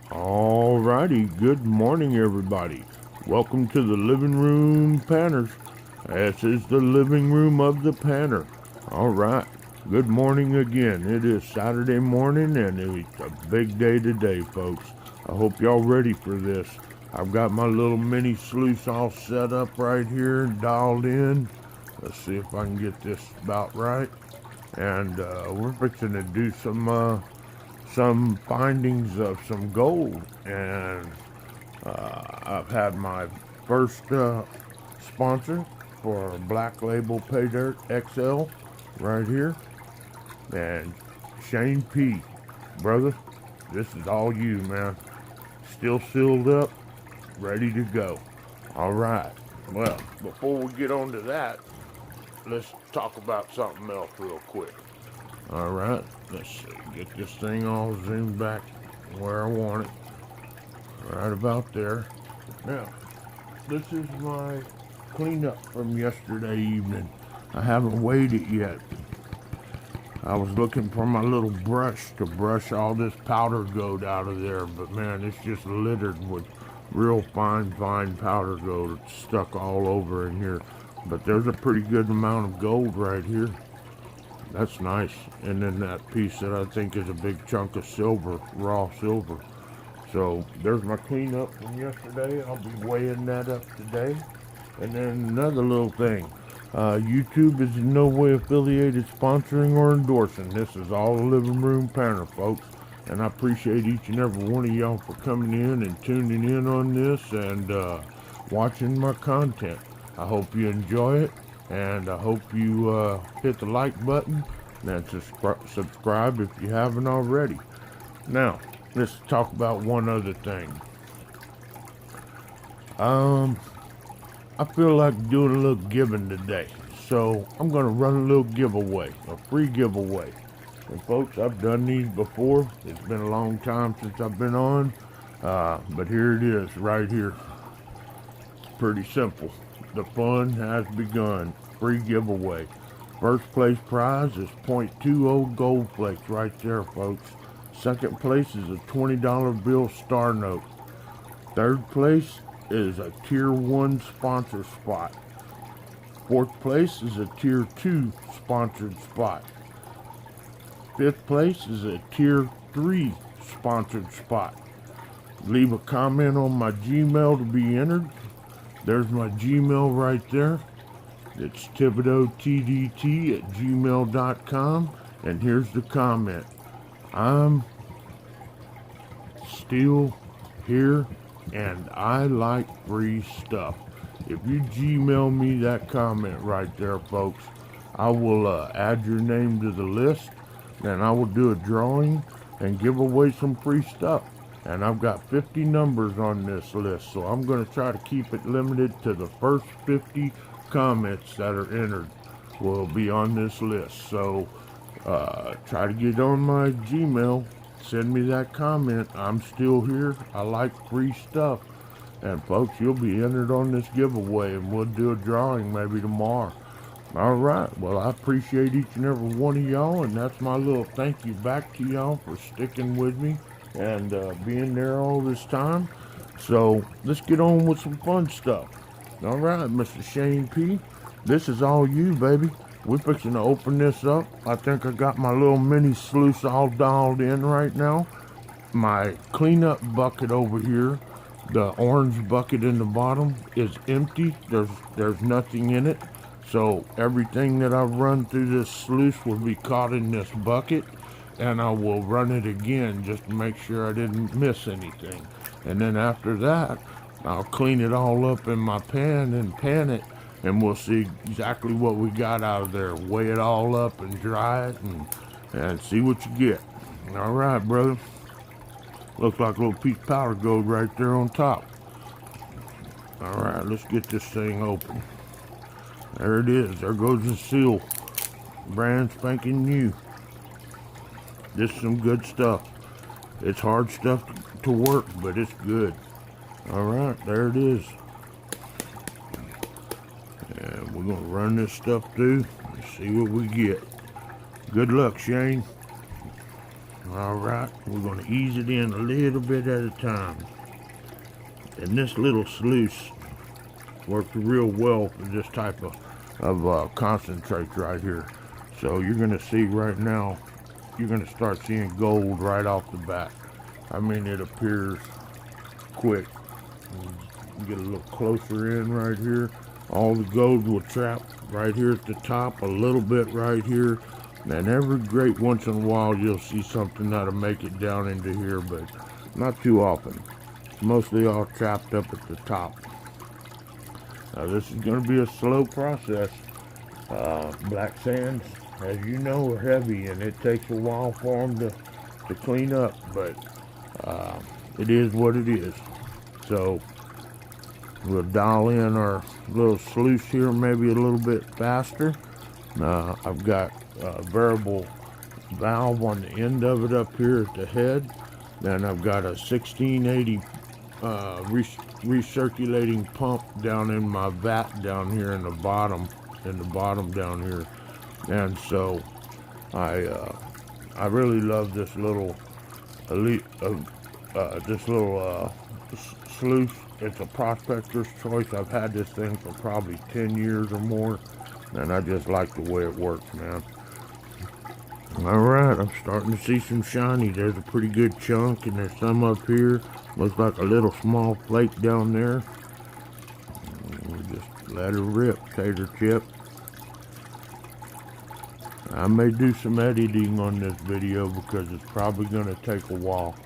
Alrighty, good morning everybody. Welcome to the living room panners. This is the living room of the panner. Alright, good morning again. It is Saturday morning and it's a big day today, folks. I hope y'all ready for this. I've got my little mini sluice all set up right here and dialed in. Let's see if I can get this about right. And we're fixing to do some findings of some gold, and I've had my first sponsor for Black Label Pay Dirt XL right here, and Shane P. Brother, this is all you, man. Still sealed up, ready to go. All right. Well, before we get on to that, let's talk about something else real quick. All right, let's see. Get this thing all zoomed back where I want it. Right about there. Now, this is my cleanup from yesterday evening. I haven't weighed it yet. I was looking for my little brush to brush all this powder gold out of there, but man, it's just littered with real fine powder gold. It's stuck all over in here. But there's a pretty good amount of gold right here. That's nice. And then that piece that I think is a big chunk of silver, raw silver. So there's my cleanup from yesterday. I'll be weighing that up today. And then another little thing. YouTube is in no way affiliated, sponsoring, or endorsing. This is all a living room panel, folks. And I appreciate each and every one of y'all for coming in and tuning in on this and watching my content. I hope you enjoy it. And I hope you hit the like button and subscribe if you haven't already. Now, let's talk about one other thing. I feel like doing a little giving today. So I'm going to run a little giveaway, a free giveaway. And folks, I've done these before. It's been a long time since I've been on. But here it is, right here. It's pretty simple. The fun has begun. Free giveaway. First place prize is .20 gold flakes right there, folks. Second place is a $20 bill star note. Third place is a tier 1 sponsor spot. Fourth place is a tier 2 sponsored spot. Fifth place is a tier 3 sponsored spot. Leave a comment on my Gmail to be entered. There's my Gmail right there. It's thibaudeautddt@gmail.com. And here's the comment. I'm still here and I like free stuff. If you Gmail me that comment right there, folks, I will add your name to the list and I will do a drawing and give away some free stuff. And I've got 50 numbers on this list, so I'm going to try to keep it limited to the first 50 comments that are entered will be on this list. So try to get on my Gmail, send me that comment. I'm still here. I like free stuff. And folks, you'll be entered on this giveaway and we'll do a drawing maybe tomorrow. All right. Well, I appreciate each and every one of y'all, and that's my little thank you back to y'all for sticking with me and being there all this time. So let's get on with some fun stuff. All right, Mr. Shane P. This is all you, baby. We're fixing to open this up. I think I got my little mini sluice all dialed in right now. My cleanup bucket over here, the orange bucket in the bottom, is empty. There's nothing in it. So everything that I've run through this sluice will be caught in this bucket, and I will run it again just to make sure I didn't miss anything. And then after that, I'll clean it all up in my pan and pan it, and we'll see exactly what we got out of there. Weigh it all up and dry it and see what you get. All right, brother. Looks like a little piece of powder gold right there on top. All right, let's get this thing open. There it is. There goes the seal. Brand spanking new. This is some good stuff. It's hard stuff to work, but it's good. All right, there it is. And we're going to run this stuff through and see what we get. Good luck, Shane. All right, we're going to ease it in a little bit at a time. And this little sluice works real well for this type of concentrate right here. So you're going to see right now, you're going to start seeing gold right off the bat. I mean, it appears quick. You get a little closer in right here. All the gold will trap right here at the top, a little bit right here. And every great once in a while you'll see something that'll make it down into here, but not too often. It's mostly all trapped up at the top. Now this is going to be a slow process. Black sands, as you know, are heavy and it takes a while for them to clean up, but it is what it is. So we'll dial in our little sluice here maybe a little bit faster. I've got a variable valve on the end of it up here at the head. Then I've got a 1680 recirculating pump down in my vat down here in the bottom down here. And so I really love this little sluice. It's a prospector's choice. I've had this thing for probably 10 years or more, and I just like the way it works, man. All right, I'm starting to see some shiny. There's a pretty good chunk, and there's some up here. Looks like a little small flake down there. We'll just let her rip, tater chip. I may do some editing on this video because it's probably going to take a while.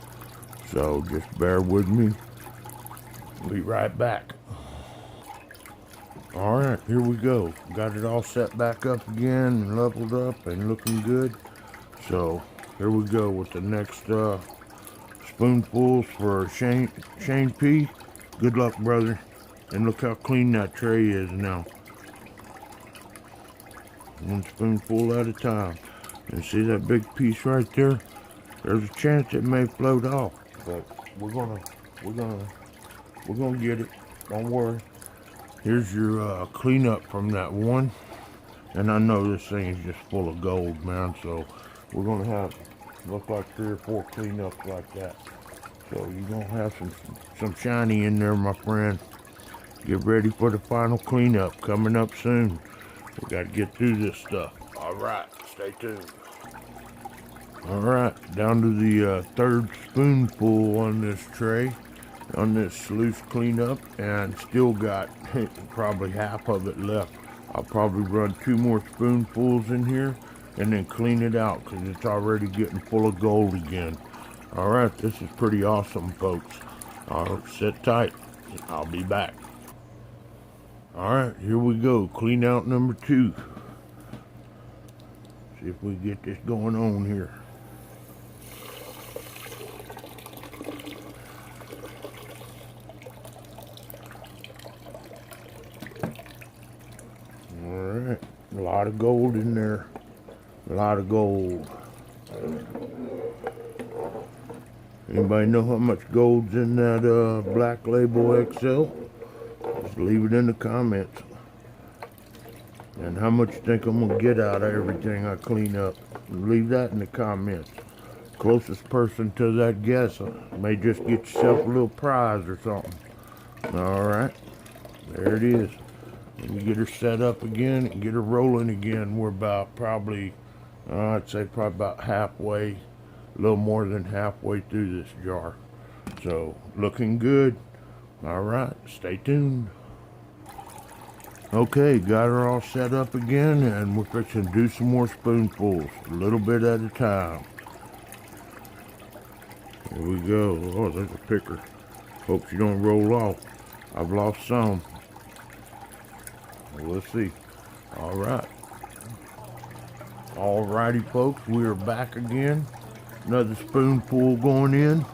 So just bear with me. Be right back. All right, here we go. Got it all set back up again and leveled up and looking good. So here we go with the next spoonfuls for Shane P. Good luck, brother. And look how clean that tray is now. One spoonful at a time. And see that big piece right there? There's a chance it may float off, but we're gonna get it. Don't worry. Here's your cleanup from that one. And I know this thing is just full of gold, man. So we're gonna have look like 3 or 4 cleanups like that. So you're gonna have some shiny in there, my friend. Get ready for the final cleanup coming up soon. We got to get through this stuff. All right, stay tuned. All right, down to the 3rd spoonful on this tray, on this sluice cleanup, and still got probably half of it left. I'll probably run 2 more spoonfuls in here and then clean it out because it's already getting full of gold again. All right, this is pretty awesome, folks. All right, sit tight. I'll be back. All right, here we go. Clean out number 2. See if we get this going on here. All right, a lot of gold in there. A lot of gold. Anybody know how much gold's in that Black Label XL? Just leave it in the comments. And how much you think I'm gonna get out of everything I clean up? Leave that in the comments. Closest person to that guess may just get yourself a little prize or something. All right, there it is. And you get her set up again and get her rolling again. We're about probably, I'd say probably about halfway, a little more than halfway through this jar. So looking good. All right, stay tuned. Okay, got her all set up again, and we're fixing to do some more spoonfuls, a little bit at a time. Here we go. Oh, there's a picker. Hope you don't roll off. I've lost some. We'll see. All right. All righty, folks, we are back again. Another spoonful going in.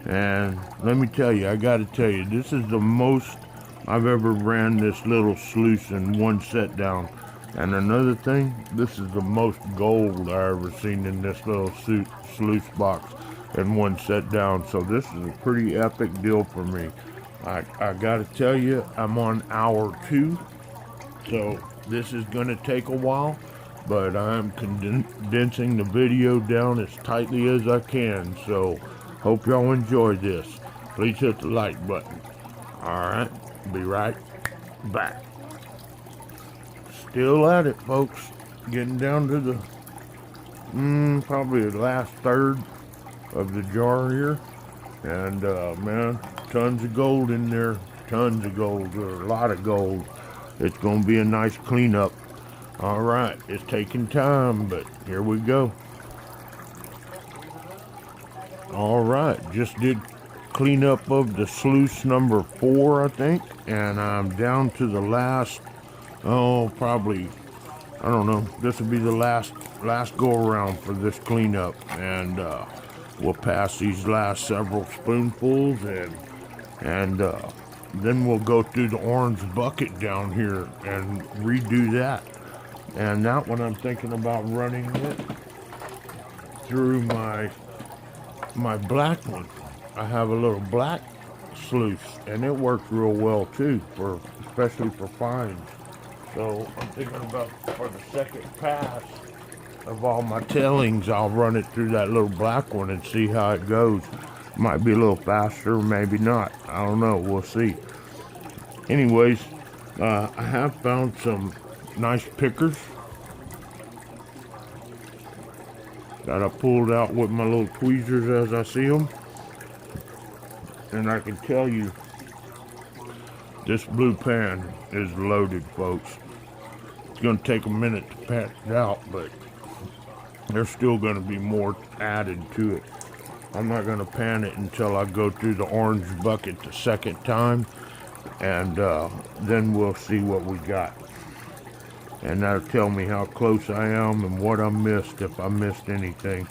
And let me tell you, I got to tell you, this is the most I've ever ran this little sluice in one set down. And another thing, this is the most gold I ever seen in this little sluice box in one set down. So this is a pretty epic deal for me. I got to tell you, I'm on hour 2. So this is going to take a while. but I'm condensing the video down as tightly as I can, so hope y'all enjoy this. Please hit the like button. Alright, be right back. Still at it, folks. Getting down to the probably the last third of the jar here. And man, tons of gold in there. Tons of gold, or a lot of gold. It's going to be a nice cleanup. Alright, it's taking time, but here we go. Alright, just did cleanup of the sluice number 4, I think. And I'm down to the last, probably, I don't know. This will be the last go around for this cleanup. And we'll pass these last several spoonfuls and then we'll go through the orange bucket down here and redo that. And that one I'm thinking about running it through my black one. I have a little black sluice, and it works real well too, especially for fines. So I'm thinking about for the second pass of all my tailings, I'll run it through that little black one and see how it goes. Might be a little faster, maybe not. I don't know. We'll see. Anyways, I have found some nice pickers that I pulled out with my little tweezers as I see them. And I can tell you, this blue pan is loaded, folks. It's going to take a minute to pat it out, but there's still going to be more added to it. I'm not going to pan it until I go through the orange bucket the second time, and then we'll see what we got. And that'll tell me how close I am and what I missed, if I missed anything.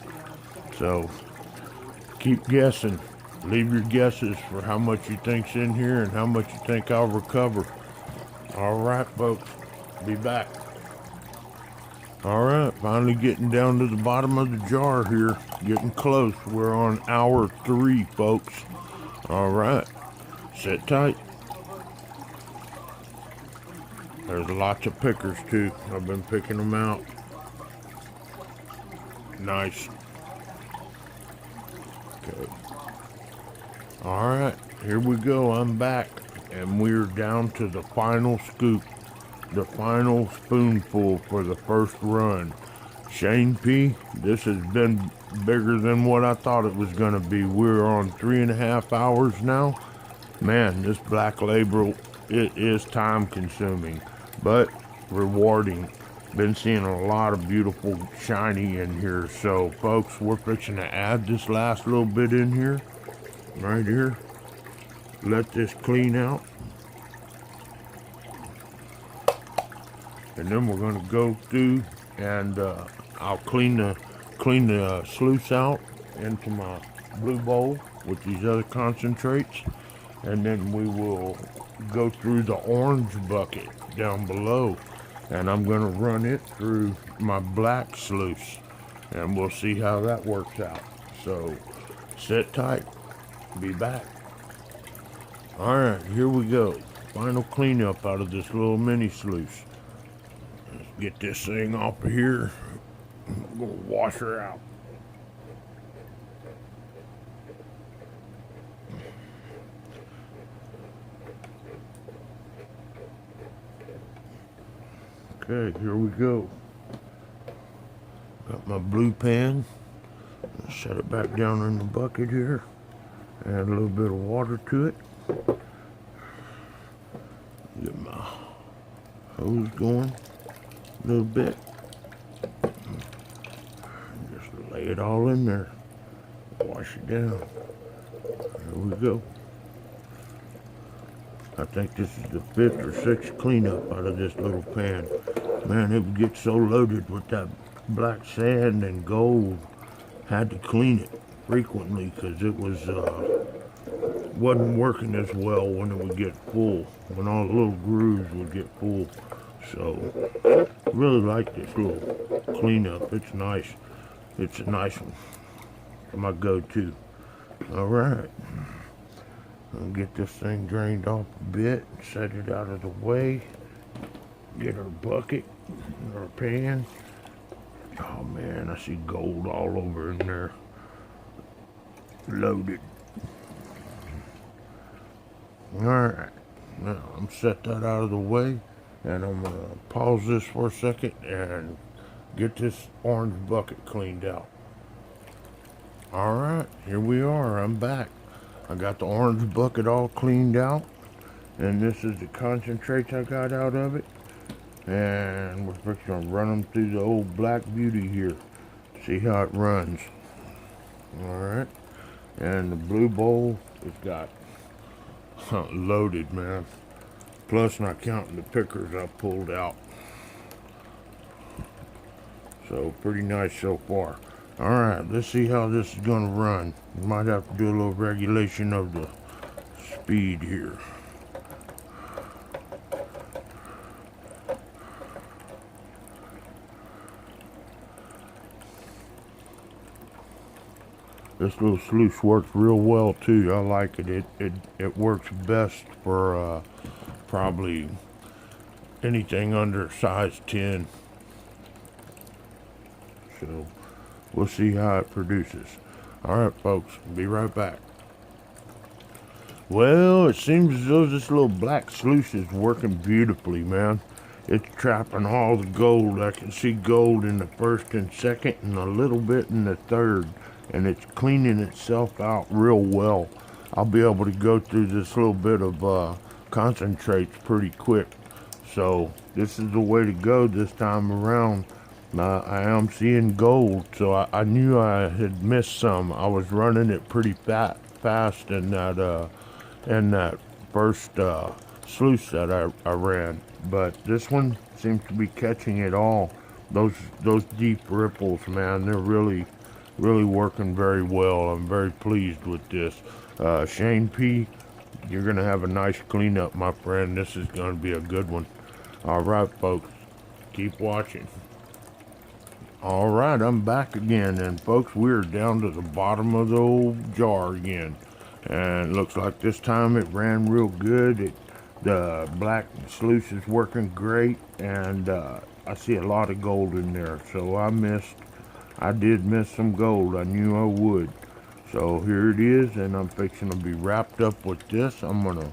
So keep guessing. Leave your guesses for how much you think's in here and how much you think I'll recover. All right, folks, be back. All right, finally getting down to the bottom of the jar here. Getting close. We're on hour 3, folks. All right, sit tight. There's lots of pickers too. I've been picking them out. Nice. Okay. All right, here we go. I'm back, and we're down to the final scoop, the final spoonful for the first run. Shane P, this has been bigger than what I thought it was gonna be. We're on 3.5 hours now. Man, this black label, it is time consuming, but rewarding. Been seeing a lot of beautiful shiny in here. So folks, we're fixing to add this last little bit in here, right here. Let this clean out. And then we're gonna go through and I'll clean the sluice out into my blue bowl with these other concentrates. And then we will go through the orange bucket down below, and I'm going to run it through my black sluice, and we'll see how that works out. So sit tight, be back. All right, here we go. Final cleanup out of this little mini sluice. Let's get this thing off of here. I'm going to wash her out. Okay, here we go. Got my blue pan. Set it back down in the bucket here. Add a little bit of water to it. Get my hose going a little bit. Just lay it all in there. Wash it down. There we go. I think this is the 5th or 6th cleanup out of this little pan. Man, it would get so loaded with that black sand and gold. Had to clean it frequently because it wasn't working as well when it would get full, when all the little grooves would get full. So, really like this little cleanup. It's nice. It's a nice one. It's my go-to. All right. I'll get this thing drained off a bit, set it out of the way, get our bucket, our pan, Oh man, I see gold all over in there. Loaded. Alright, now I'm set that out of the way, and I'm gonna pause this for a second and get this orange bucket cleaned out. Alright, here we are, I'm back. I got the orange bucket all cleaned out, and this is the concentrates I got out of it. And we're just gonna run them through the old Black Beauty here. See how it runs. Alright, and the blue bowl is got loaded, man. Plus not counting the pickers I pulled out. So pretty nice so far. Alright, let's see how this is gonna run. Might have to do a little regulation of the speed here. This little sluice works real well too. I like it. It works best for probably anything under size 10. So we'll see how it produces. Alright folks, be right back. Well, it seems as though this little black sluice is working beautifully, man. It's trapping all the gold. I can see gold in the first and second and a little bit in the third. And it's cleaning itself out real well. I'll be able to go through this little bit of concentrates pretty quick. So this is the way to go this time around. I am seeing gold, so I knew I had missed some. I was running it pretty fast in that first sluice that I ran, but this one seems to be catching it all. Those deep ripples, man, they're really working very well. I'm very pleased with this. Shane P, you're gonna have a nice cleanup, my friend. This is gonna be a good one. All right, folks, keep watching. All right, I'm back again, and folks, we're down to the bottom of the old jar again, and it looks like this time it ran real good. The black sluice is working great, and I see a lot of gold in there, so I did miss some gold. I knew I would. So here it is, and I'm fixing to be wrapped up with this. I'm gonna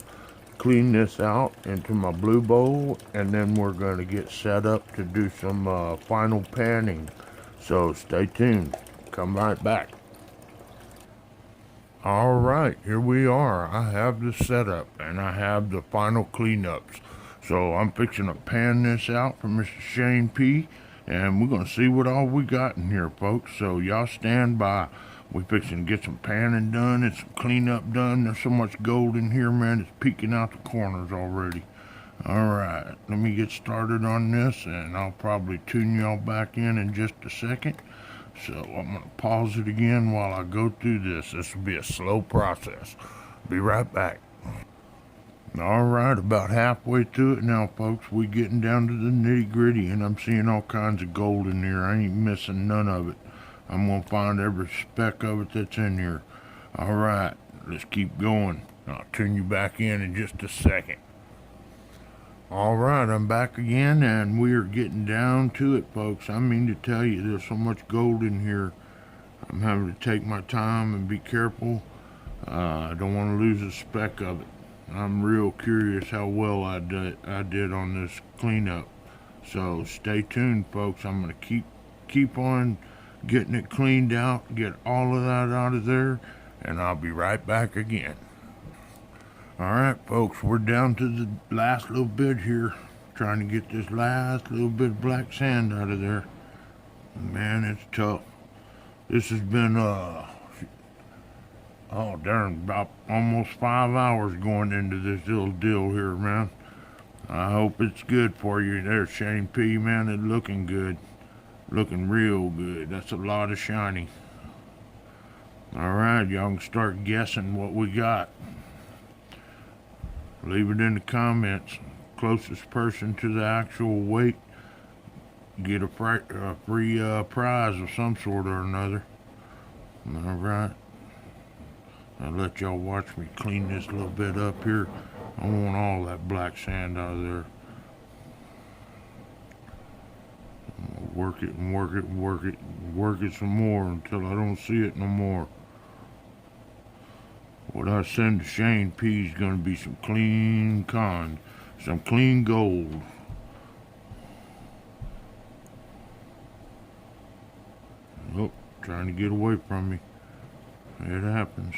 clean this out into my blue bowl, and then we're gonna get set up to do some final panning. So stay tuned. Come right back. All right, here we are. I have the setup, and I have the final cleanups. So I'm fixing to pan this out for Mr. Shane P. And we're going to see what all we got in here, folks. So y'all stand by. We fixing to get some panning done and some cleanup done. There's so much gold in here, man. It's peeking out the corners already. All right, let me get started on this, and I'll probably tune y'all back in just a second. So I'm going to pause it again while I go through this. This will be a slow process. Be right back. All right, about halfway through it now, folks. We getting down to the nitty gritty, and I'm seeing all kinds of gold in here. I ain't missing none of it. I'm gonna find every speck of it that's in here. All right, let's keep going. I'll turn you back in just a second. All right, I'm back again, and we are getting down to it, folks. I mean to tell you, there's so much gold in here. I'm having to take my time and be careful. I don't want to lose a speck of it. I'm real curious how well I did on this cleanup. So stay tuned, folks. I'm gonna keep on getting it cleaned out, get all of that out of there, and I'll be right back again. All right, folks, we're down to the last little bit here, trying to get this last little bit of black sand out of there. Man, it's tough. This has been oh, darn, about almost 5 hours going into this little deal here, man. I hope it's good for you there, Shane P, man. It's looking good. Looking real good. That's a lot of shiny. Alright, y'all can start guessing what we got. Leave it in the comments. Closest person to the actual weight get a free prize of some sort or another. Alright. I'll let y'all watch me clean this little bit up here. I want all that black sand out of there. work it and work it and work it and work it some more until I don't see it no more. What I send to Shane P is gonna be some clean some clean gold. Oh, trying to get away from me. It happens.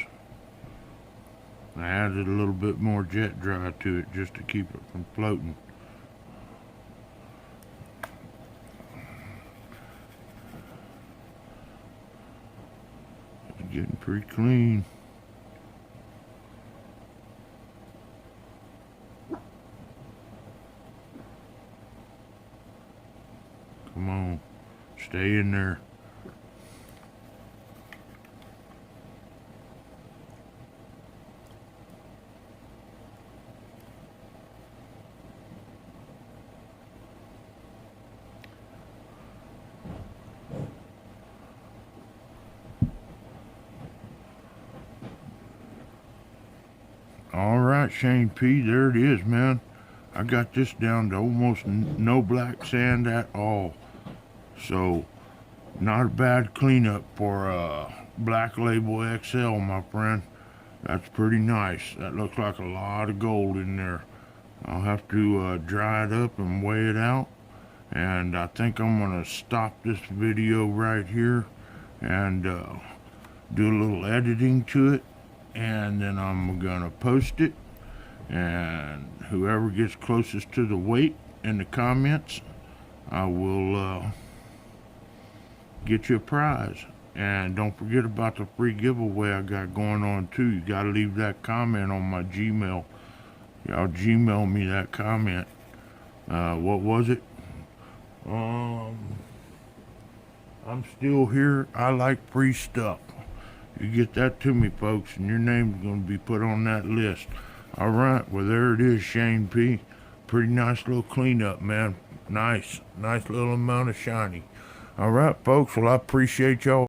I added a little bit more jet dry to it just to keep it from floating. It's getting pretty clean. Come on, stay in there. All right, Shane P, there it is, man. I got this down to almost no black sand at all. So, not a bad cleanup for Black Label XL, my friend. That's pretty nice. That looks like a lot of gold in there. I'll have to dry it up and weigh it out. And I think I'm going to stop this video right here and do a little editing to it. And then I'm going to post it. And whoever gets closest to the weight in the comments, I will get you a prize. And don't forget about the free giveaway I got going on too. You got to leave that comment on my Gmail. Y'all Gmail me that comment. What was it? I'm still here. I like free stuff. You get that to me, folks, and your name's going to be put on that list. All right, well, there it is, Shane P. Pretty nice little cleanup, man. Nice little amount of shiny. All right, folks, well, I appreciate y'all.